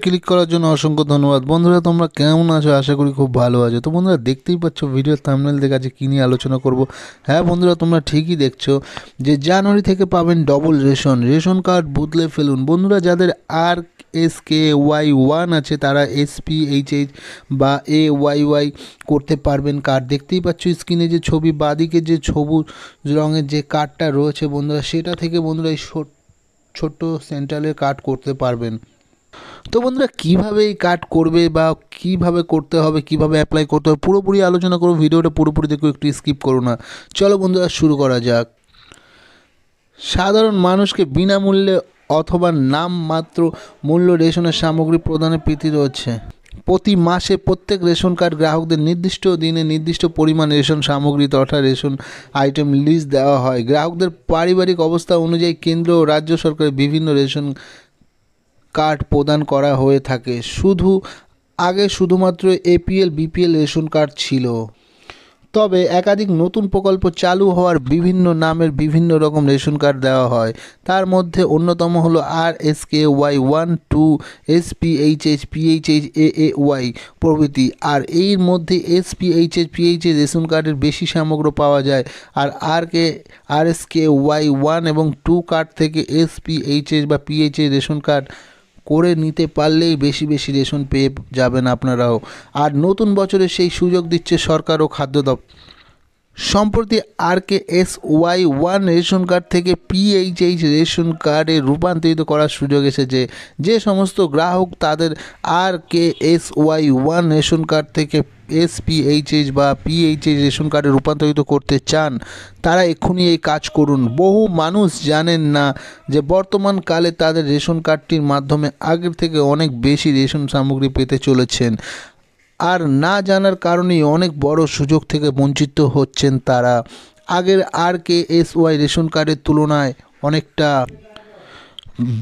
Click করার জন্য অসংখ্য ধন্যবাদ। বন্ধুরা, তোমরা কেমন আছো? আশা করি খুব ভালো আছো। তো বন্ধুরা, দেখতেই পাচ্ছ ভিডিওর থাম্বনেল দেখে আজকে কী নিয়ে আলোচনা করব। হ্যাঁ বন্ধুরা, তোমরা ঠিকই দেখছো যে জানুয়ারি থেকে পাবেন ডবল রেশন কার্ড বদলে ফেলুন। বন্ধুরা, যাদের RSKY1 আছে তারা SPHH বা AYY করতে পারবেন কার্ড। দেখতেই পাচ্ছ স্ক্রিনে যে ছবি, বাদিকে যে সবুজ রঙের যে কার্ডটা রয়েছে বন্ধুরা, সেটা থেকে বন্ধুরা এই ছোট্ট সেন্ট্রালের কার্ড করতে পারবেন। তো বন্ধুরা, কীভাবে এই কার্ড করবে বা কীভাবে করতে হবে, কীভাবে অ্যাপ্লাই করতে হবে, পুরোপুরি আলোচনা করো। ভিডিওটা পুরোপুরি দেখো, একটু স্কিপ করো না। চলো বন্ধুরা, শুরু করা যাক। সাধারণ মানুষকে বিনামূল্যে অথবা নামমাত্র মূল্য রেশনের সামগ্রী প্রদানের প্রীতি রয়েছে। প্রতি মাসে প্রত্যেক রেশন কার্ড গ্রাহকদের নির্দিষ্ট দিনে নির্দিষ্ট পরিমাণ রেশন সামগ্রী তথা রেশন আইটেম লিস্ট দেওয়া হয়। গ্রাহকদের পারিবারিক অবস্থা অনুযায়ী কেন্দ্র ও রাজ্য সরকারের বিভিন্ন রেশন কার্ড প্রদান করা হয়ে থাকে। আগে শুধুমাত্র APL BPL রেশন কার্ড ছিল, তবে একাধিক নতুন প্রকল্প চালু হওয়ার বিভিন্ন নামের বিভিন্ন রকম রেশন কার্ড দেওয়া হয়। তার মধ্যে অন্যতম হলো RSKY1, 2, SPHH, PHH, AAY প্রভৃতি। আর এর মধ্যে SPHH, PHH রেশন কার্ডের বেশি সামগ্রী পাওয়া যায়। আর RSKY1 এবং 2 কার্ড থেকে SPHH বা PHH রেশন কার্ড করে নিতে পারলেই বেশি বেশি রেশন পেয়ে যাবেন আপনারাও। আর নতুন বছরে সেই সুযোগ দিচ্ছে সরকার ও খাদ্য দপ্তর। সম্প্রতি RKSY1 রেশন কার্ড থেকে PHH রেশন কার্ডে রূপান্তরিত করার সুযোগ এসেছে। যে সমস্ত গ্রাহক তাদের RKSY1 রেশন কার্ড থেকে SPHH বা PHH রেশন কার্ডে রূপান্তরিত করতে চান তারা এক্ষুনি এই কাজ করুন। বহু মানুষ জানেন না যে বর্তমানকালে তাদের রেশন কার্ডটির মাধ্যমে আগের থেকে অনেক বেশি রেশন সামগ্রী পেতে চলেছেন। আর না জানার কারণেই অনেক বড় সুযোগ থেকে বঞ্চিত হচ্ছেন তারা। আগের RKSY রেশন কার্ডের তুলনায় অনেকটা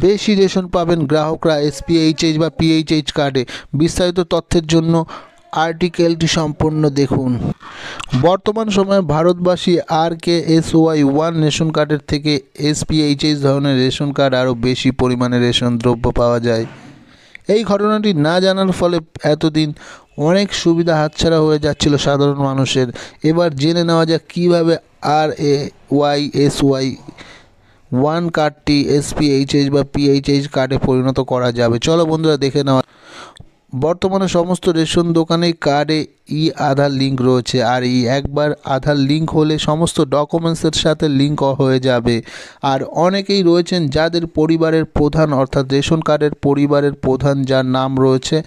বেশি রেশন পাবেন গ্রাহকরা SPHH বা PHH কার্ডে। বিস্তারিত তথ্যের জন্য আর্টিকেলটি সম্পূর্ণ দেখুন। বর্তমান সময়ে ভারতবাসী RKSY1 রেশন কার্ডের থেকে SPHH ধরনের রেশন কার্ড আরও বেশি পরিমাণে রেশন দ্রব্য পাওয়া যায়। এই ঘটনাটি না জানার ফলে এতদিন অনেক সুবিধা হাতছাড়া হয়ে যাচ্ছিল সাধারণ মানুষের। এবার জেনে নেওয়া যাক কীভাবে RAYSY1 কার্ডটি SPHH বা PHH কার্ডে পরিণত করা যাবে। চলো বন্ধুরা, দেখে নেওয়া। বর্তমানে সমস্ত রেশন দোকানেই কার্ডে আধার লিঙ্ক রয়েছে। আর একবার আধার লিঙ্ক হলে সমস্ত ডকুমেন্টসের সাথে লিঙ্ক হয়ে যাবে। আর অনেকেই রয়েছেন যাদের পরিবারের প্রধান অর্থাৎ রেশন কার্ডের পরিবারের প্রধান যার নাম রয়েছে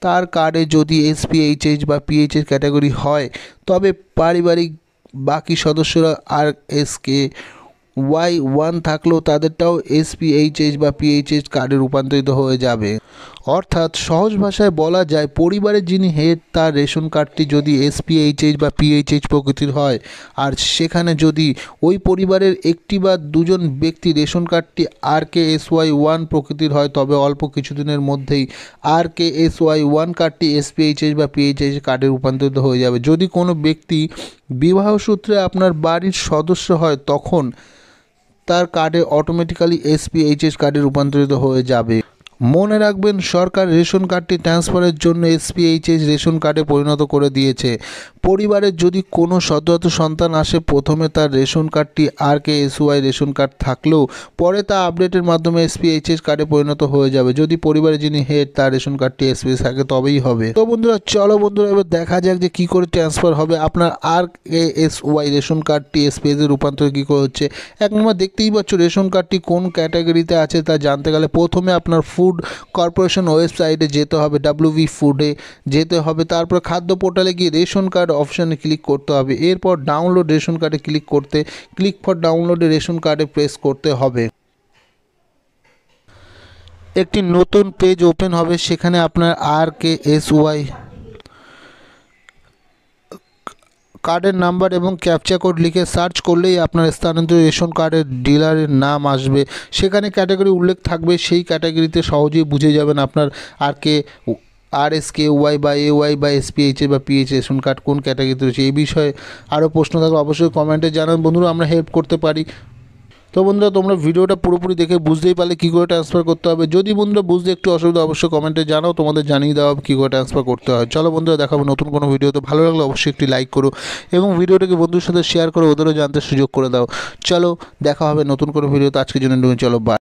তার কার্ডে যদি SPHH বা PHH ক্যাটাগরি হয় তবে পারিবারিক বাকি সদস্যরা RSKY1 থাকলেও তাদেরটাও SPHH বা PHH কার্ডে রূপান্তরিত হয়ে যাবে। অর্থাৎ সহজ ভাষায় বলা যায়, পরিবারের যিনি হেড তার রেশন কার্ডটি যদি SPHH বা PHH প্রকৃতির হয় আর সেখানে যদি ওই পরিবারের একটি বা দুজন ব্যক্তি রেশন কার্ডটি RKSY1 প্রকৃতির হয় তবে অল্প কিছুদিনের মধ্যেই RKSY1 কার্ডটি SPHH বা PHH কার্ডে রূপান্তরিত হয়ে যাবে। যদি কোনো ব্যক্তি বিবাহ সূত্রে আপনার বাড়ির সদস্য হয় তখন তার কার্ডে অটোমেটিক্যালি SPHH কার্ডে রূপান্তরিত হয়ে যাবে। মনে রাখবেন, সরকার রেশন কার্ডটি ট্রান্সফারের জন্য SPHH রেশন কার্ডে পরিণত করে দিয়েছে। পরিবারের যদি কোনো সদ্যোজাত সন্তান আসে প্রথমে তার রেশন কার্ডটি RKSY রেশন কার্ড থাকলেও পরে তা আপডেটের মাধ্যমে SPHH কার্ডে পরিণত হয়ে যাবে। যদি পরিবারের যিনি হেড তার রেশন কার্ডটি SPHH থাকে তবেই হবে। তো বন্ধুরা, চলো বন্ধুরা, এবার দেখা যাক যে কী করে ট্রান্সফার হবে আপনার RKSY রেশন কার্ডটি SPHH রূপান্তর কী করে হচ্ছে। এক নম্বর, দেখতেই পাচ্ছ রেশন কার্ডটি কোন ক্যাটাগরিতে আছে তা জানতে গেলে প্রথমে আপনার ফুড কর্পোরেশন ওয়েবসাইটে যেতে হবে, WV ফুডে যেতে হবে। তারপর খাদ্য পোর্টালে গিয়ে রেশন কার্ড অপশানে ক্লিক করতে হবে। এরপর ডাউনলোড রেশন কার্ডে ক্লিক ফর ডাউনলোডে রেশন কার্ডে প্রেস করতে হবে। একটি নতুন পেজ ওপেন হবে, সেখানে আপনার RKSY কার্ডের নাম্বার এবং ক্যাপচা কোড লিখে সার্চ করলেই আপনার স্থানান্তরিত রেশন কার্ডের ডিলারের নাম আসবে। সেখানে ক্যাটাগরি উল্লেখ থাকবে, সেই ক্যাটাগরিতে সহজেই বুঝে যাবেন আপনার RSKY বা AY বা SPHH বা PHH রেশন কার্ড কোন ক্যাটাগরিতে রয়েছে। এই বিষয়ে আরও প্রশ্ন থাকলে অবশ্যই কমেন্টে জানান বন্ধুরা, আমরা হেল্প করতে পারি। তো বন্ধুরা তোমরা ভিডিওটা পুরোপুরি দেখে বুঝতেই পারলে কী করে ট্রান্সফার করতে হবে। যদি বন্ধুরা বুঝতে একটু অসুবিধা অবশ্যই কমেন্টে জানাও, তোমাদের জানিয়ে দেওয়া হবে কী করে ট্রান্সফার করতে হয়। চলো বন্ধুরা দেখাবো নতুন কোনো ভিডিওতে। ভালো লাগলে অবশ্যই একটি লাইক করো এবং ভিডিওটাকে বন্ধুর সাথে শেয়ার করো, ওদেরও জানতে সুযোগ করে দাও। চলো দেখা হবে নতুন কোনো ভিডিওতে। আজকের জন্য চলো বাই।